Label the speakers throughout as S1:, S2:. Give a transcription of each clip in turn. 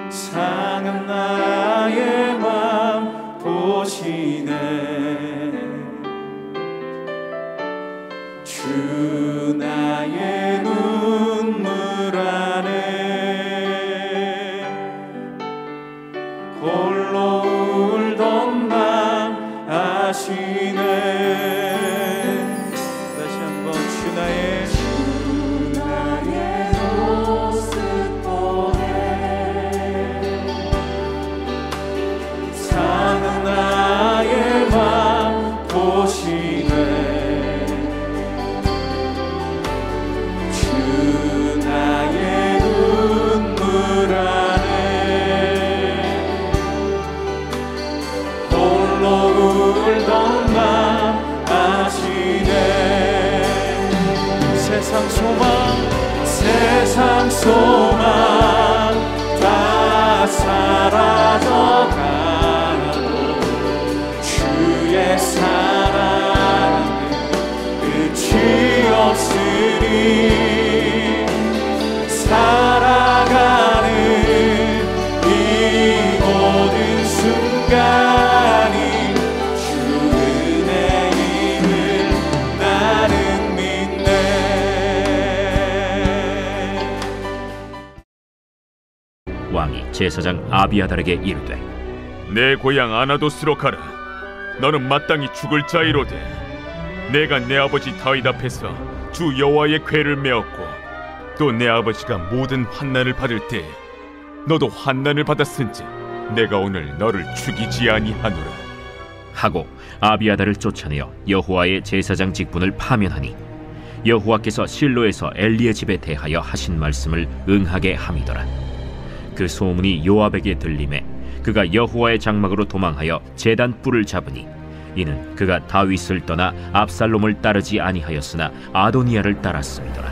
S1: 상한 나의 맘 보시네. 주 나의 눈물 안에 홀로 울던 맘 아시네. 다시 한번 주 나의 모습 보네. 상한 나의 맘 보시네. 세상 소망 다 사라져가고 주의 사랑은 끝이 없으니 살아가는 이 모든 순간이 주 은혜임을 나는 믿네.
S2: 왕이 제사장 아비아달에게 이르되
S3: 내 고향 아나도스로 가라. 너는 마땅히 죽을 자이로되 내가 내 아버지 다윗 앞에서 주 여호와의 궤를 메었고 또 내 아버지가 모든 환난을 받을 때에 너도 환난을 받았은즉 내가 오늘 너를 죽이지 아니하노라
S2: 하고 아비아달을 쫓아내어 여호와의 제사장 직분을 파면하니 여호와께서 실로에서 엘리의 집에 대하여 하신 말씀을 응하게 함이더라. 그 소문이 요압에게 들림에 그가 여호와의 장막으로 도망하여 제단 뿔을 잡으니 이는 그가 다윗을 떠나 압살롬을 따르지 아니하였으나 아도니아를 따랐음이더라.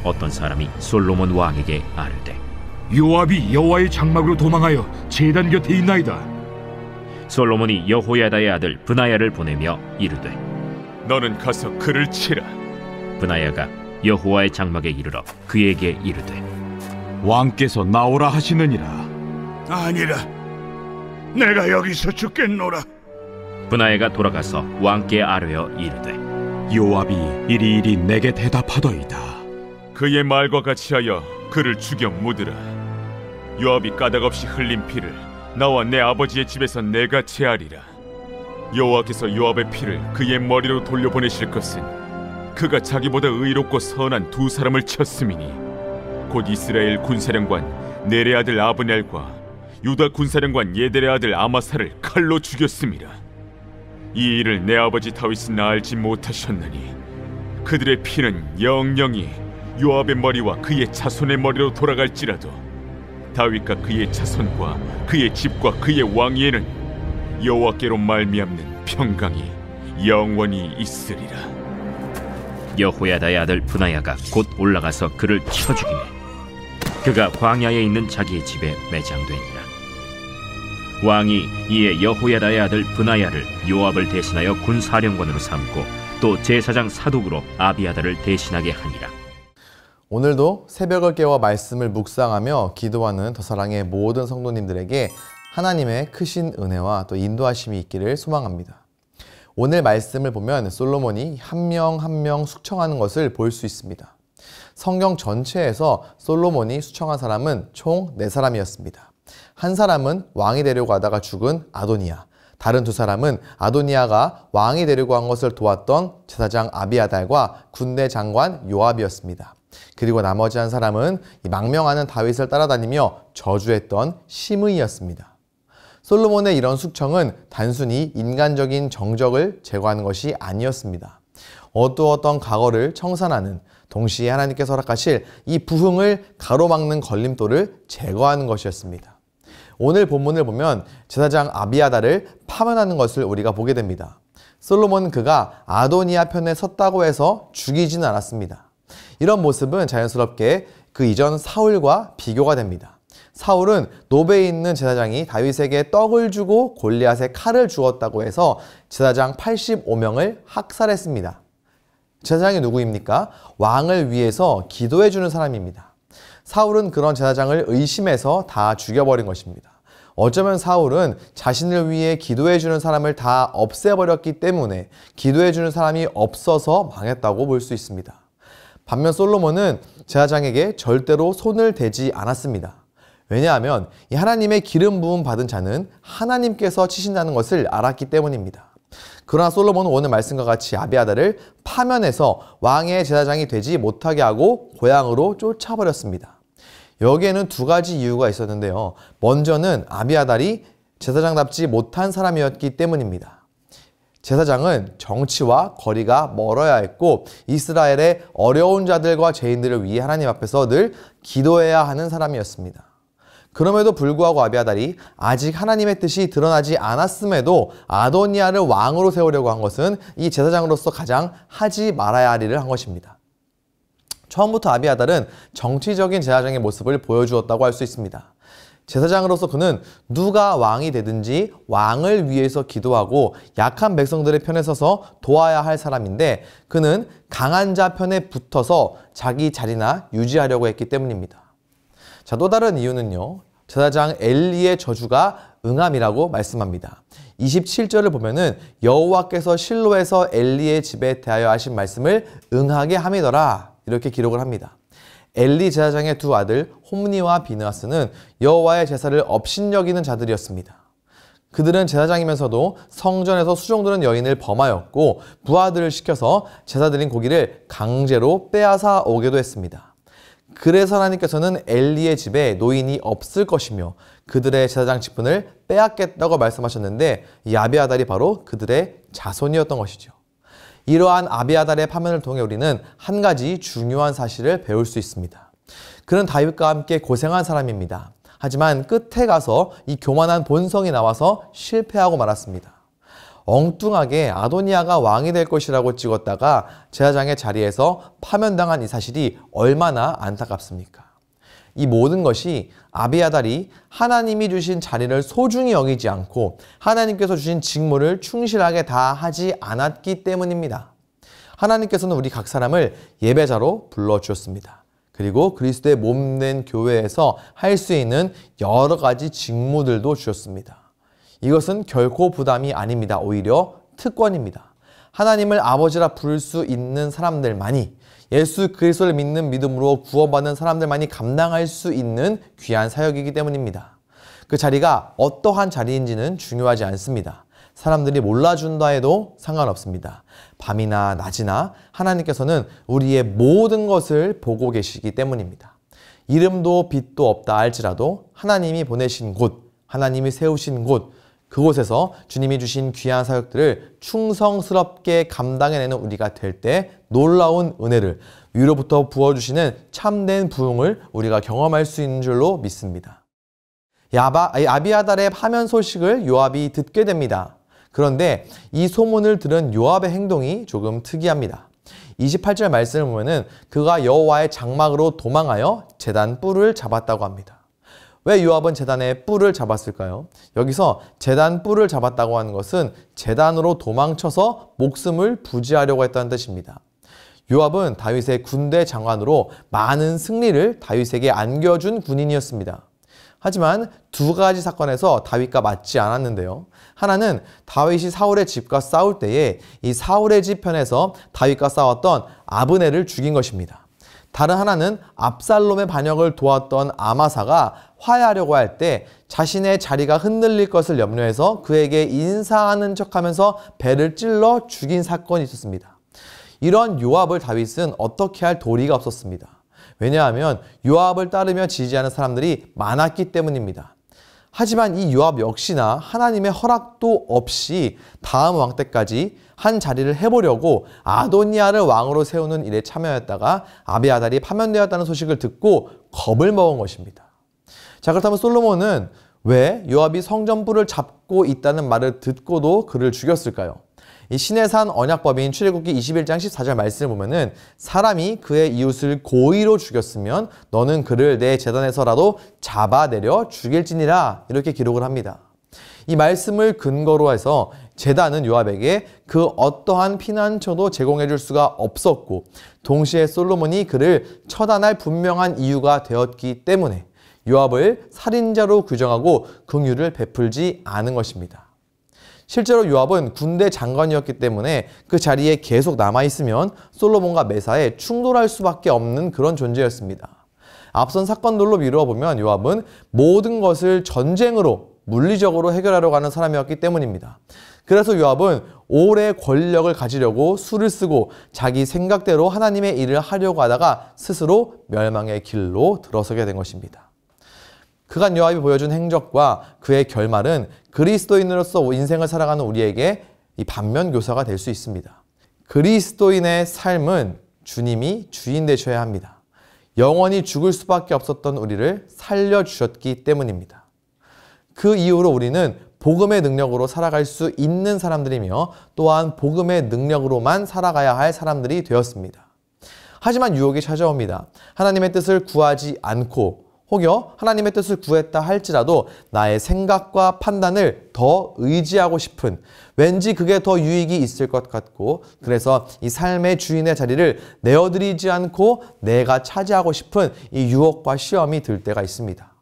S2: 어떤 사람이 솔로몬 왕에게 아뢰되
S4: 요압이 여호와의 장막으로 도망하여 제단 곁에 있나이다.
S2: 솔로몬이 여호야다의 아들 브나야를 보내며 이르되
S3: 너는 가서 그를 치라.
S2: 브나야가 여호와의 장막에 이르러 그에게 이르되
S4: 왕께서 나오라 하시느니라.
S5: 아니라 내가 여기서 죽겠노라.
S2: 브나야가 돌아가서 왕께 아뢰어 이르되
S4: 요압이 이리이리 내게 대답하더이다.
S3: 그의 말과 같이 하여 그를 죽여 묻으라. 요압이 까닭없이 흘린 피를 나와 내 아버지의 집에서 내가 제하리라. 여호와께서 요압의 피를 그의 머리로 돌려보내실 것은 그가 자기보다 의롭고 선한 두 사람을 쳤음이니 곧 이스라엘 군사령관 넬의 아들 아브넬과 유다 군사령관 예델의 아들 아마사를 칼로 죽였음이라. 이 일을 내 아버지 다윗은 알지 못하셨나니 그들의 피는 영영이 요압의 머리와 그의 자손의 머리로 돌아갈지라도 다윗과 그의 자손과 그의 집과 그의 왕위에는 여호와께로 말미암는 평강이 영원히 있으리라.
S2: 여호야다의 아들 브나야가 곧 올라가서 그를 쳐 죽이매 그가 광야에 있는 자기의 집에 매장되니라. 왕이 이에 여호야다의 아들 브나야를 요압을 대신하여 군사령관으로 삼고 또 제사장 사독으로 아비아달을 대신하게 하니라.
S6: 오늘도 새벽을 깨워 말씀을 묵상하며 기도하는 더사랑의 모든 성도님들에게 하나님의 크신 은혜와 또 인도하심이 있기를 소망합니다. 오늘 말씀을 보면 솔로몬이 한 명 한 명 숙청하는 것을 볼 수 있습니다. 성경 전체에서 솔로몬이 수청한 사람은 총 4사람이었습니다. 한 사람은 왕이 되려고 하다가 죽은 아도니아, 다른 2사람은 아도니아가 왕이 되려고 한 것을 도왔던 제사장 아비아달과 군대 장관 요압이었습니다. 그리고 나머지 한 사람은 이 망명하는 다윗을 따라다니며 저주했던 시므이였습니다. 솔로몬의 이런 숙청은 단순히 인간적인 정적을 제거하는 것이 아니었습니다. 어두웠던 과거를 청산하는, 동시에 하나님께서 허락하실 이 부흥을 가로막는 걸림돌을 제거하는 것이었습니다. 오늘 본문을 보면 제사장 아비아달을 파면하는 것을 우리가 보게 됩니다. 솔로몬은 그가 아도니아 편에 섰다고 해서 죽이지는 않았습니다. 이런 모습은 자연스럽게 그 이전 사울과 비교가 됩니다. 사울은 노베에 있는 제사장이 다윗에게 떡을 주고 골리앗에 칼을 주었다고 해서 제사장 85명을 학살했습니다. 제사장이 누구입니까? 왕을 위해서 기도해 주는 사람입니다. 사울은 그런 제사장을 의심해서 다 죽여버린 것입니다. 어쩌면 사울은 자신을 위해 기도해주는 사람을 다 없애버렸기 때문에 기도해주는 사람이 없어서 망했다고 볼 수 있습니다. 반면 솔로몬은 제사장에게 절대로 손을 대지 않았습니다. 왜냐하면 이 하나님의 기름 부음 받은 자는 하나님께서 치신다는 것을 알았기 때문입니다. 그러나 솔로몬은 오늘 말씀과 같이 아비아달을 파면해서 왕의 제사장이 되지 못하게 하고 고향으로 쫓아버렸습니다. 여기에는 두 가지 이유가 있었는데요. 먼저는 아비아달이 제사장답지 못한 사람이었기 때문입니다. 제사장은 정치와 거리가 멀어야 했고 이스라엘의 어려운 자들과 죄인들을 위해 하나님 앞에서 늘 기도해야 하는 사람이었습니다. 그럼에도 불구하고 아비아달이 아직 하나님의 뜻이 드러나지 않았음에도 아도니아를 왕으로 세우려고 한 것은 이 제사장으로서 가장 하지 말아야 할 일을 한 것입니다. 처음부터 아비아달은 정치적인 제사장의 모습을 보여주었다고 할 수 있습니다. 제사장으로서 그는 누가 왕이 되든지 왕을 위해서 기도하고 약한 백성들의 편에 서서 도와야 할 사람인데 그는 강한 자 편에 붙어서 자기 자리나 유지하려고 했기 때문입니다. 자, 또 다른 이유는요. 제사장 엘리의 저주가 응함이라고 말씀합니다. 27절을 보면은 여호와께서 실로에서 엘리의 집에 대하여 하신 말씀을 응하게 함이더라. 이렇게 기록을 합니다. 엘리 제사장의 두 아들 홈니와 비느하스는 여호와의 제사를 업신여기는 자들이었습니다. 그들은 제사장이면서도 성전에서 수종드는 여인을 범하였고 부하들을 시켜서 제사 드린 고기를 강제로 빼앗아 오게도 했습니다. 그래서 하나님께서는 엘리의 집에 노인이 없을 것이며 그들의 제사장 직분을 빼앗겠다고 말씀하셨는데 이 아비아달이 바로 그들의 자손이었던 것이죠. 이러한 아비아달의 파면을 통해 우리는 한 가지 중요한 사실을 배울 수 있습니다. 그는 다윗과 함께 고생한 사람입니다. 하지만 끝에 가서 이 교만한 본성이 나와서 실패하고 말았습니다. 엉뚱하게 아도니아가 왕이 될 것이라고 찍었다가 제사장의 자리에서 파면당한 이 사실이 얼마나 안타깝습니까? 이 모든 것이 아비아달이 하나님이 주신 자리를 소중히 여기지 않고 하나님께서 주신 직무를 충실하게 다 하지 않았기 때문입니다. 하나님께서는 우리 각 사람을 예배자로 불러주셨습니다. 그리고 그리스도의 몸된 교회에서 할 수 있는 여러 가지 직무들도 주셨습니다. 이것은 결코 부담이 아닙니다. 오히려 특권입니다. 하나님을 아버지라 부를 수 있는 사람들만이 예수 그리스도를 믿는 믿음으로 구원받는 사람들만이 감당할 수 있는 귀한 사역이기 때문입니다. 그 자리가 어떠한 자리인지는 중요하지 않습니다. 사람들이 몰라준다 해도 상관없습니다. 밤이나 낮이나 하나님께서는 우리의 모든 것을 보고 계시기 때문입니다. 이름도 빛도 없다 할지라도 하나님이 보내신 곳, 하나님이 세우신 곳, 그곳에서 주님이 주신 귀한 사역들을 충성스럽게 감당해내는 우리가 될 때 놀라운 은혜를 위로부터 부어주시는 참된 부흥을 우리가 경험할 수 있는 줄로 믿습니다. 아비아달의 파면 소식을 요압이 듣게 됩니다. 그런데 이 소문을 들은 요압의 행동이 조금 특이합니다. 28절 말씀을 보면은 그가 여호와의 장막으로 도망하여 제단 뿔을 잡았다고 합니다. 왜 요압은 제단의 뿔을 잡았을까요? 여기서 제단 뿔을 잡았다고 하는 것은 제단으로 도망쳐서 목숨을 부지하려고 했다는 뜻입니다. 요압은 다윗의 군대 장관으로 많은 승리를 다윗에게 안겨준 군인이었습니다. 하지만 두 가지 사건에서 다윗과 맞지 않았는데요. 하나는 다윗이 사울의 집과 싸울 때에 이 사울의 집 편에서 다윗과 싸웠던 아브넬을 죽인 것입니다. 다른 하나는 압살롬의 반역을 도왔던 아마사가 화해하려고 할 때 자신의 자리가 흔들릴 것을 염려해서 그에게 인사하는 척하면서 배를 찔러 죽인 사건이 있었습니다. 이런 요압을 다윗은 어떻게 할 도리가 없었습니다. 왜냐하면 요압을 따르며 지지하는 사람들이 많았기 때문입니다. 하지만 이 요압 역시나 하나님의 허락도 없이 다음 왕 때까지 한 자리를 해보려고 아도니아를 왕으로 세우는 일에 참여했다가 아비아달이 파면되었다는 소식을 듣고 겁을 먹은 것입니다. 자, 그렇다면 솔로몬은 왜 요압이 성전불을 잡고 있다는 말을 듣고도 그를 죽였을까요? 이 신의 산 언약법인 출애굽기 21장 14절 말씀을 보면은 사람이 그의 이웃을 고의로 죽였으면 너는 그를 내 제단에서라도 잡아내려 죽일지니라 이렇게 기록을 합니다. 이 말씀을 근거로 해서 제단은 요압에게 그 어떠한 피난처도 제공해 줄 수가 없었고 동시에 솔로몬이 그를 처단할 분명한 이유가 되었기 때문에 요압을 살인자로 규정하고 긍휼을 베풀지 않은 것입니다. 실제로 요압은 군대 장관이었기 때문에 그 자리에 계속 남아있으면 솔로몬과 매사에 충돌할 수밖에 없는 그런 존재였습니다. 앞선 사건들로 미루어 보면 요압은 모든 것을 전쟁으로 물리적으로 해결하려고 하는 사람이었기 때문입니다. 그래서 요압은 오래 권력을 가지려고 수를 쓰고 자기 생각대로 하나님의 일을 하려고 하다가 스스로 멸망의 길로 들어서게 된 것입니다. 그간 요압이 보여준 행적과 그의 결말은 그리스도인으로서 인생을 살아가는 우리에게 이 반면교사가 될 수 있습니다. 그리스도인의 삶은 주님이 주인 되셔야 합니다. 영원히 죽을 수밖에 없었던 우리를 살려주셨기 때문입니다. 그 이후로 우리는 복음의 능력으로 살아갈 수 있는 사람들이며 또한 복음의 능력으로만 살아가야 할 사람들이 되었습니다. 하지만 유혹이 찾아옵니다. 하나님의 뜻을 구하지 않고 혹여 하나님의 뜻을 구했다 할지라도 나의 생각과 판단을 더 의지하고 싶은, 왠지 그게 더 유익이 있을 것 같고 그래서 이 삶의 주인의 자리를 내어드리지 않고 내가 차지하고 싶은 이 유혹과 시험이 들 때가 있습니다.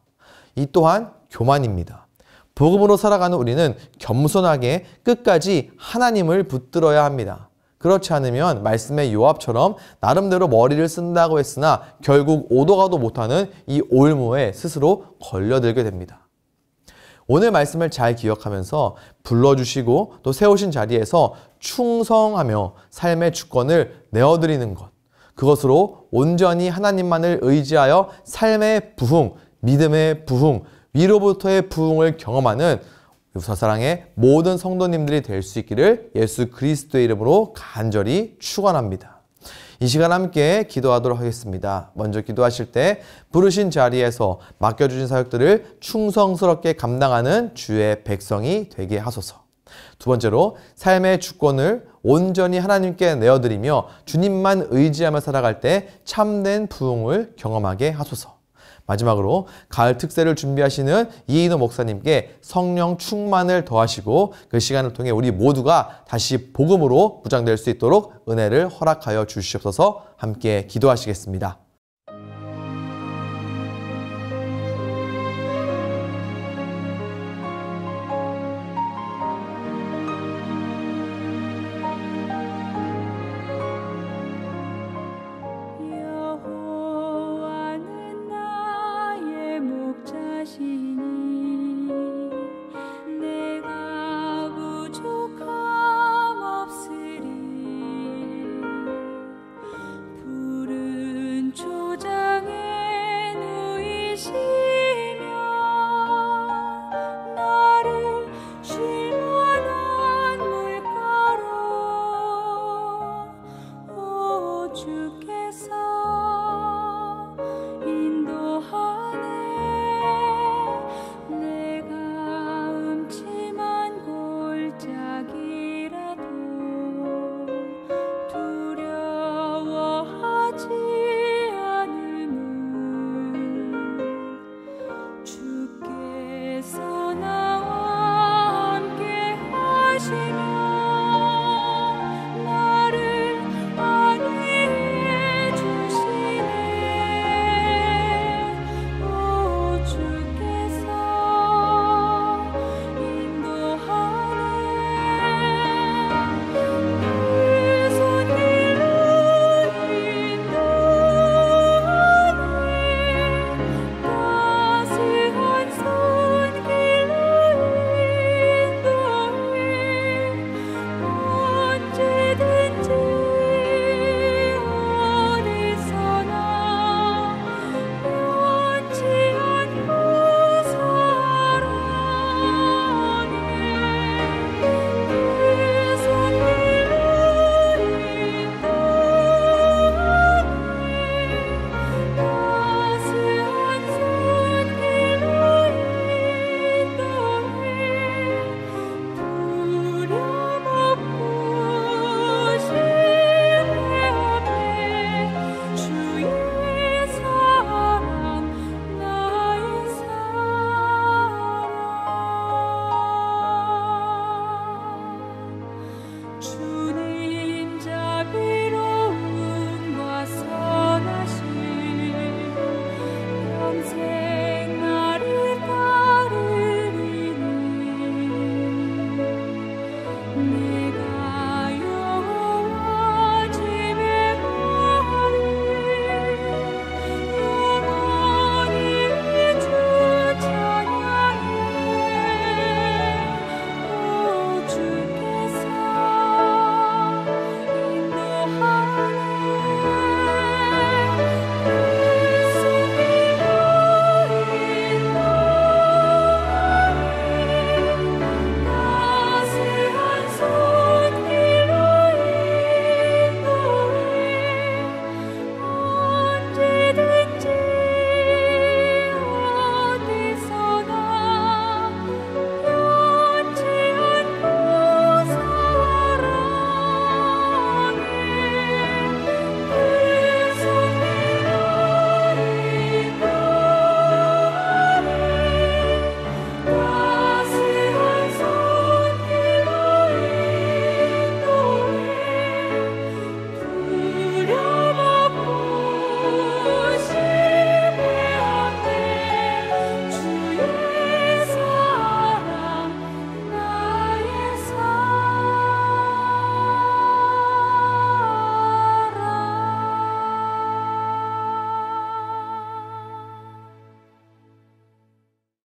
S6: 이 또한 교만입니다. 복음으로 살아가는 우리는 겸손하게 끝까지 하나님을 붙들어야 합니다. 그렇지 않으면 말씀의 요압처럼 나름대로 머리를 쓴다고 했으나 결국 오도 가도 못하는 이 올무에 스스로 걸려들게 됩니다. 오늘 말씀을 잘 기억하면서 불러주시고 또 세우신 자리에서 충성하며 삶의 주권을 내어드리는 것, 그것으로 온전히 하나님만을 의지하여 삶의 부흥, 믿음의 부흥, 위로부터의 부흥을 경험하는 우사사랑의 모든 성도님들이 될 수 있기를 예수 그리스도의 이름으로 간절히 축원합니다. 이 시간 함께 기도하도록 하겠습니다. 먼저 기도하실 때 부르신 자리에서 맡겨주신 사역들을 충성스럽게 감당하는 주의 백성이 되게 하소서. 두 번째로 삶의 주권을 온전히 하나님께 내어드리며 주님만 의지하며 살아갈 때 참된 부흥을 경험하게 하소서. 마지막으로 가을 특세를 준비하시는 이인호 목사님께 성령 충만을 더하시고 그 시간을 통해 우리 모두가 다시 복음으로 무장될 수 있도록 은혜를 허락하여 주시옵소서. 함께 기도하시겠습니다.